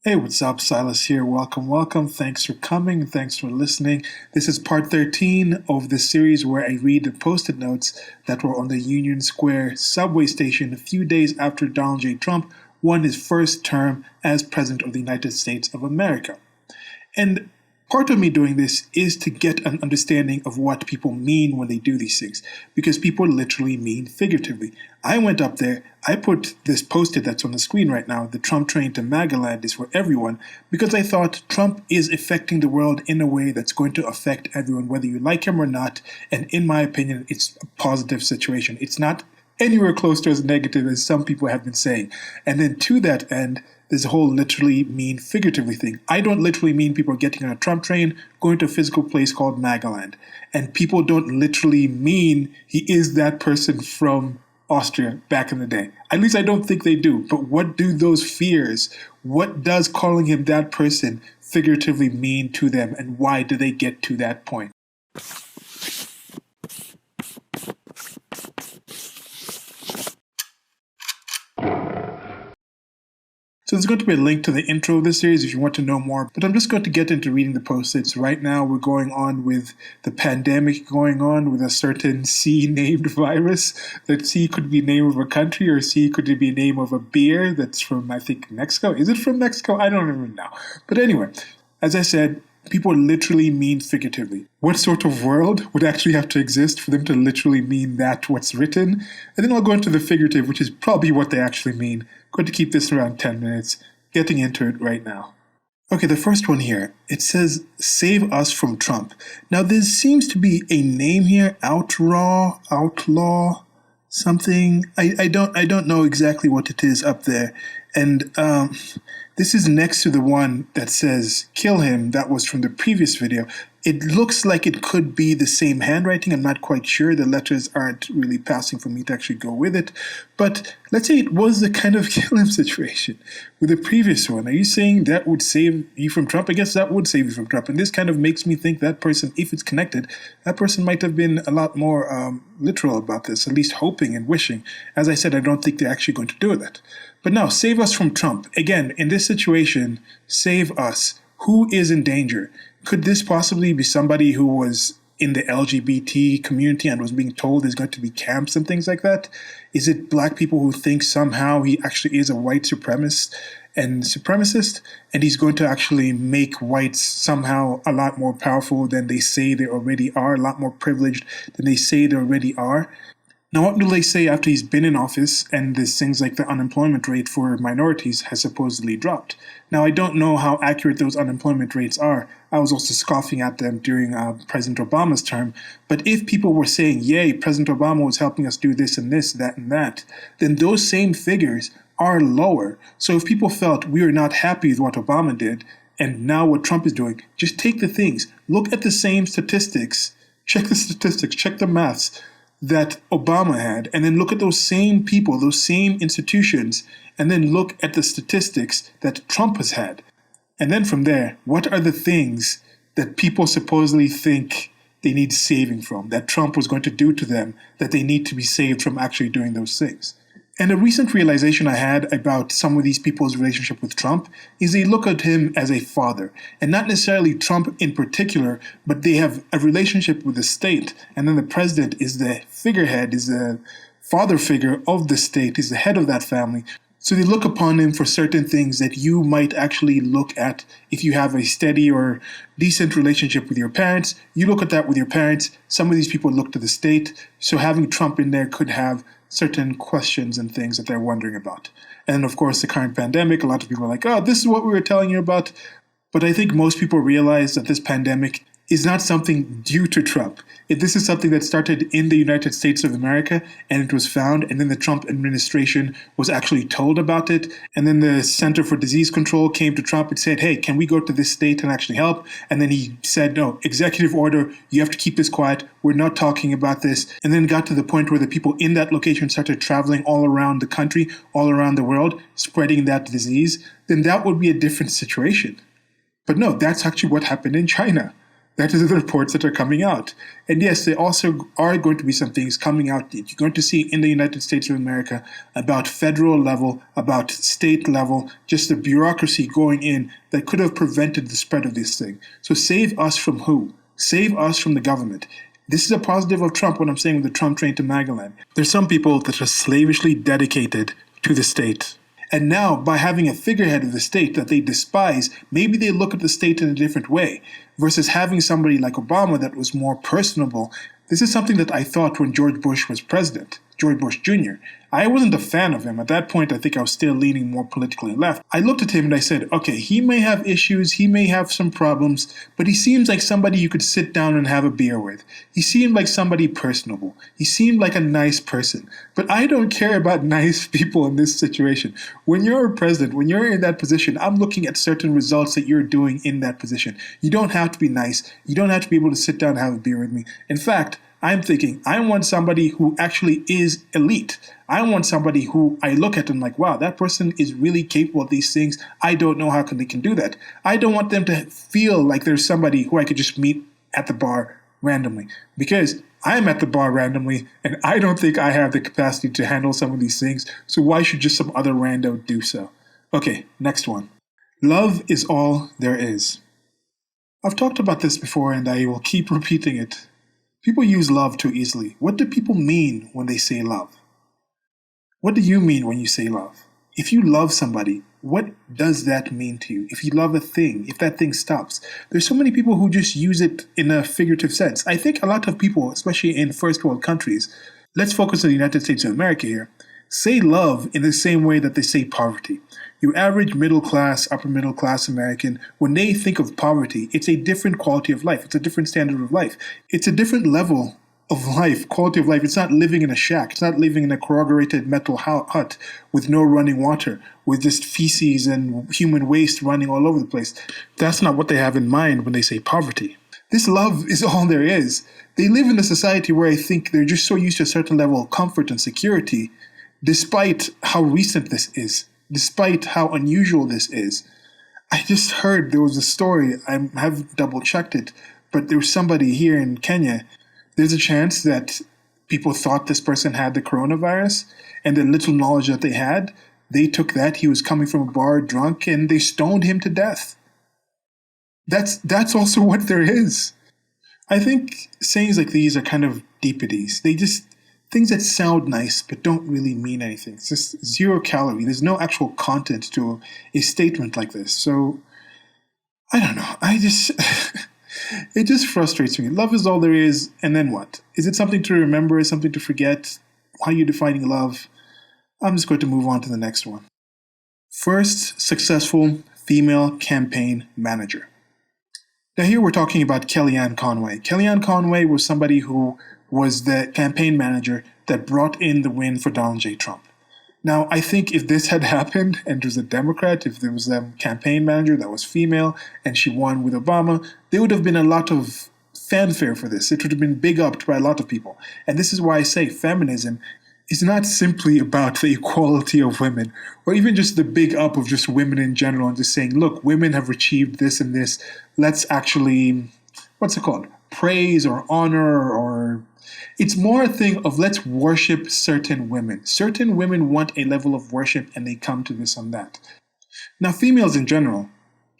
Hey, what's up? Silas here. Welcome, welcome. Thanks for coming and thanks for listening. This is part 13 of the series where I read the post-it notes that were on the Union Square subway station a few days after Donald J. Trump won his first term as President of the United States of America. And part of me doing this is to get an understanding of what people mean when they do these things, because people literally mean figuratively. I went up there, I put this post-it that's on the screen right now, the Trump train to Magaland is for everyone, because I thought Trump is affecting the world in a way that's going to affect everyone, whether you like him or not. And in my opinion, it's a positive situation. It's not anywhere close to as negative as some people have been saying. And then to that end, there's a whole literally mean figuratively thing. I don't literally mean people getting on a Trump train, going to a physical place called Magaland. And people don't literally mean he is that person from Austria back in the day. At least I don't think they do. But what do those fears, what does calling him that person figuratively mean to them, and why do they get to that point? So there's going to be a link to the intro of this series if you want to know more, but I'm just going to get into reading the post-its. Right now we're going on with the pandemic going on with a certain C-named virus. That C could be name of a country or C could be name of a beer that's from, I think, Mexico. Is it from Mexico? I don't even know. But anyway, as I said, people literally mean figuratively. What sort of world would actually have to exist for them to literally mean that what's written? And then I'll go into the figurative, which is probably what they actually mean. Going to keep this around 10 minutes, getting into it right now. Okay, the first one here, it says, save us from Trump. Now, there seems to be a name here, outlaw, something. I don't know exactly what it is up there. And this is next to the one that says, kill him. That was from the previous video. It looks like it could be the same handwriting. I'm not quite sure. The letters aren't really passing for me to actually go with it. But let's say it was the kind of kill him situation with the previous one. Are you saying that would save you from Trump? I guess that would save you from Trump. And this kind of makes me think that person, if it's connected, that person might have been a lot more literal about this, at least hoping and wishing. As I said, I don't think they're actually going to do that. But no, save us from Trump. Again, in this situation, save us. Who is in danger? Could this possibly be somebody who was in the LGBT community and was being told there's going to be camps and things like that? Is it black people who think somehow he actually is a white supremacist and he's going to actually make whites somehow a lot more powerful than they say they already are, a lot more privileged than they say they already are? Now, what do they say after he's been in office and there's things like the unemployment rate for minorities has supposedly dropped? Now, I don't know how accurate those unemployment rates are. I was also scoffing at them during President Obama's term. But if people were saying, yay, President Obama was helping us do this and this, that and that, then those same figures are lower. So if people felt we are not happy with what Obama did and now what Trump is doing, just take the things, look at the same statistics, check the maths that Obama had, and then look at those same people, those same institutions, and then look at the statistics that Trump has had. And then from there, what are the things that people supposedly think they need saving from, that Trump was going to do to them, that they need to be saved from actually doing those things? And a recent realization I had about some of these people's relationship with Trump is they look at him as a father. And not necessarily Trump in particular, but they have a relationship with the state. And then the president is the figurehead, is the father figure of the state, is the head of that family. So they look upon him for certain things that you might actually look at if you have a steady or decent relationship with your parents. You look at that with your parents. Some of these people look to the state. So having Trump in there could have certain questions and things that they're wondering about. And of course, the current pandemic, a lot of people are like, oh, this is what we were telling you about. But I think most people realize that this pandemic is not something due to Trump. This is something that started in the United States of America, and it was found, and then the Trump administration was actually told about it, and then the Center for Disease Control came to Trump and said, hey, can we go to this state and actually help? And then he said, no, executive order, you have to keep this quiet, we're not talking about this. And then got to the point where the people in that location started traveling all around the country, all around the world, spreading that disease, then that would be a different situation. But no, that's actually what happened in China. That is the reports that are coming out. And yes, there also are going to be some things coming out that you're going to see in the United States of America about federal level, about state level, just the bureaucracy going in that could have prevented the spread of this thing. So save us from who? Save us from the government. This is a positive of Trump, what I'm saying with the Trump train to Magaland. There's some people that are slavishly dedicated to the state. And now, by having a figurehead of the state that they despise, maybe they look at the state in a different way, versus having somebody like Obama that was more personable. This is something that I thought when George Bush was president, George Bush Jr. I wasn't a fan of him. At that point, I think I was still leaning more politically left. I looked at him and I said, okay, he may have issues, he may have some problems, but he seems like somebody you could sit down and have a beer with. He seemed like somebody personable. He seemed like a nice person. But I don't care about nice people in this situation. When you're a president, when you're in that position, I'm looking at certain results that you're doing in that position. You don't have to be nice. You don't have to be able to sit down and have a beer with me. In fact, I'm thinking, I want somebody who actually is elite. I want somebody who I look at and like, wow, that person is really capable of these things. I don't know how they can do that. I don't want them to feel like there's somebody who I could just meet at the bar randomly, because I'm at the bar randomly and I don't think I have the capacity to handle some of these things. So why should just some other rando do so? Okay, next one. Love is all there is. I've talked about this before and I will keep repeating it. People use love too easily. What do people mean when they say love? What do you mean when you say love? If you love somebody, what does that mean to you? If you love a thing, if that thing stops. There's so many people who just use it in a figurative sense. I think a lot of people, especially in first world countries, let's focus on the United States of America here, say love in the same way that they say poverty. Your average middle class, upper middle class American, when they think of poverty, it's a different quality of life. It's a different standard of life. It's a different level of life, quality of life. It's not living in a shack. It's not living in a corrugated metal hut with no running water, with just feces and human waste running all over the place. That's not what they have in mind when they say poverty. This love is all there is. They live in a society where I think they're just so used to a certain level of comfort and security, despite how recent this is. Despite how unusual this is. I just heard there was a story, I haven't double checked it, but there was somebody here in Kenya. There's a chance that people thought this person had the coronavirus, and the little knowledge that they had, they took that he was coming from a bar drunk and they stoned him to death. That's also what there is. I think sayings like these are kind of deepities. They just things that sound nice but don't really mean anything. It's just 0 calorie. There's no actual content to a statement like this. So, I don't know. It just frustrates me. Love is all there is, and then what? Is it something to remember, something to forget? How are you defining love? I'm just going to move on to the next one. First successful female campaign manager. Now here we're talking about Kellyanne Conway. Kellyanne Conway was somebody who was the campaign manager that brought in the win for Donald J. Trump. Now, I think if this had happened and it was a Democrat, if there was a campaign manager that was female and she won with Obama, there would have been a lot of fanfare for this. It would have been big upped by a lot of people. And this is why I say feminism is not simply about the equality of women, or even just the big up of just women in general and just saying, look, women have achieved this and this. Let's actually, what's it called? Praise or honor, or it's more a thing of let's worship certain women. Certain women want a level of worship and they come to this on that. Now, females in general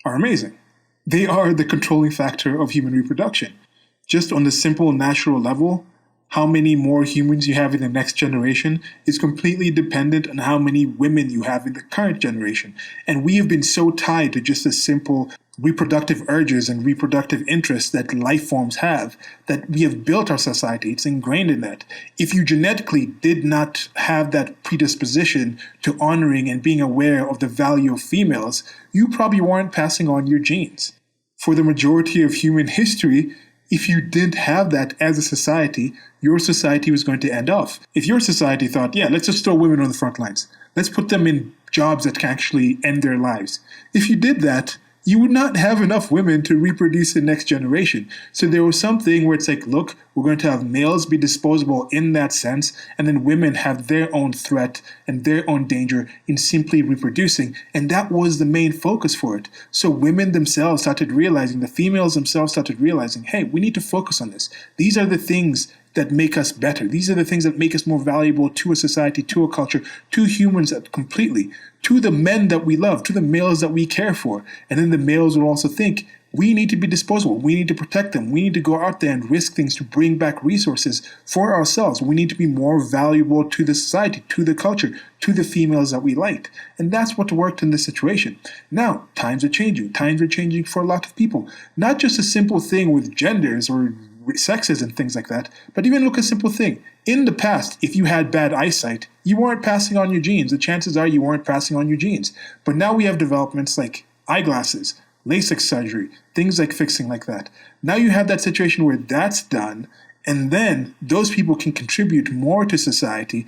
are amazing. They are the controlling factor of human reproduction. Just on the simple natural level, how many more humans you have in the next generation is completely dependent on how many women you have in the current generation. And we have been so tied to just a simple reproductive urges and reproductive interests that life forms have, that we have built our society. It's ingrained in that. If you genetically did not have that predisposition to honoring and being aware of the value of females, you probably weren't passing on your genes. For the majority of human history, if you didn't have that as a society, your society was going to end off. If your society thought, yeah, let's just throw women on the front lines. Let's put them in jobs that can actually end their lives. If you did that, you would not have enough women to reproduce the next generation. So there was something where it's like, look, we're going to have males be disposable in that sense, and then women have their own threat and their own danger in simply reproducing. And that was the main focus for it. So women themselves started realizing, the females themselves started realizing, hey, we need to focus on this. These are the things that make us better. These are the things that make us more valuable to a society, to a culture, to humans completely, to the men that we love, to the males that we care for. And then the males will also think, we need to be disposable. We need to protect them. We need to go out there and risk things to bring back resources for ourselves. We need to be more valuable to the society, to the culture, to the females that we liked. And that's what worked in this situation. Now, times are changing. Times are changing for a lot of people. Not just a simple thing with genders or sexes and things like that, but even look at a simple thing. In the past, if you had bad eyesight, you weren't passing on your genes. The chances are you weren't passing on your genes. But now we have developments like eyeglasses, LASIK surgery, things like fixing like that. Now you have that situation where that's done, and then those people can contribute more to society.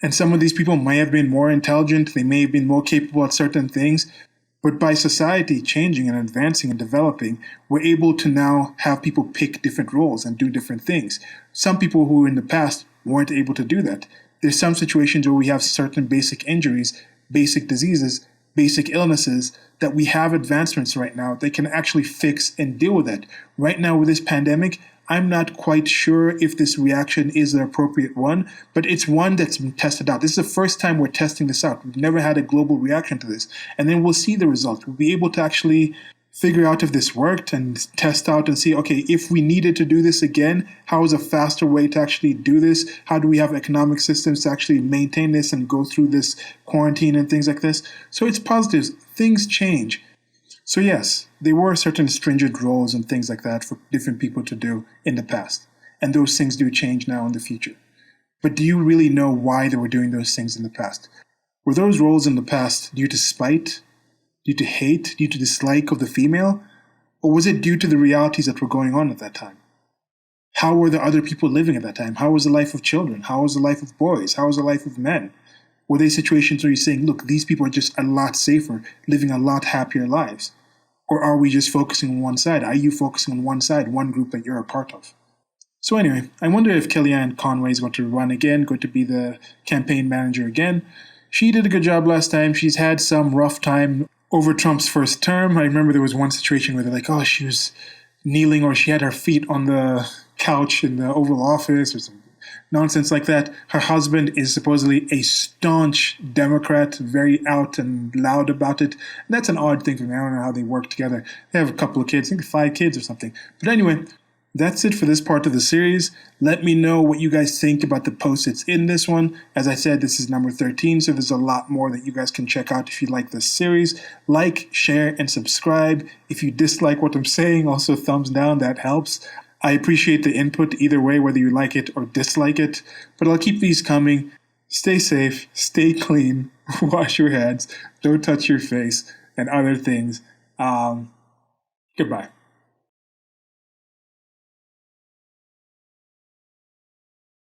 And some of these people may have been more intelligent, they may have been more capable at certain things, but by society changing and advancing and developing, we're able to now have people pick different roles and do different things. Some people who in the past weren't able to do that. There's some situations where we have certain basic injuries, basic diseases, basic illnesses that we have advancements right now that can actually fix and deal with that. Right now with this pandemic, I'm not quite sure if this reaction is the appropriate one, but it's one that's been tested out. This is the first time we're testing this out. We've never had a global reaction to this. And then we'll see the results. We'll be able to actually figure out if this worked and test out and see, okay, if we needed to do this again, how is a faster way to actually do this? How do we have economic systems to actually maintain this and go through this quarantine and things like this? So it's positives. Things change. So yes, there were certain stringent roles and things like that for different people to do in the past. And those things do change now in the future. But do you really know why they were doing those things in the past? Were those roles in the past due to spite, due to hate, due to dislike of the female? Or was it due to the realities that were going on at that time? How were the other people living at that time? How was the life of children? How was the life of boys? How was the life of men? Were there situations where you're saying, look, these people are just a lot safer, living a lot happier lives? Or are we just focusing on one side? Are you focusing on one side, one group that you're a part of? So anyway, I wonder if Kellyanne Conway is going to run again, going to be the campaign manager again. She did a good job last time. She's had some rough time over Trump's first term. I remember there was one situation where they're like, oh, she was kneeling or she had her feet on the couch in the Oval Office or some nonsense like that. Her husband is supposedly a staunch Democrat, very out and loud about it. And that's an odd thing for me. I don't know how they work together. They have a couple of kids, I think 5 kids or something. But anyway, that's it for this part of the series. Let me know what you guys think about the post that's in this one. As I said, this is number 13, so there's a lot more that you guys can check out if you like this series. Like, share, and subscribe. If you dislike what I'm saying, also thumbs down, that helps. I appreciate the input either way, whether you like it or dislike it. But I'll keep these coming. Stay safe, stay clean, wash your hands, don't touch your face, and other things. Goodbye.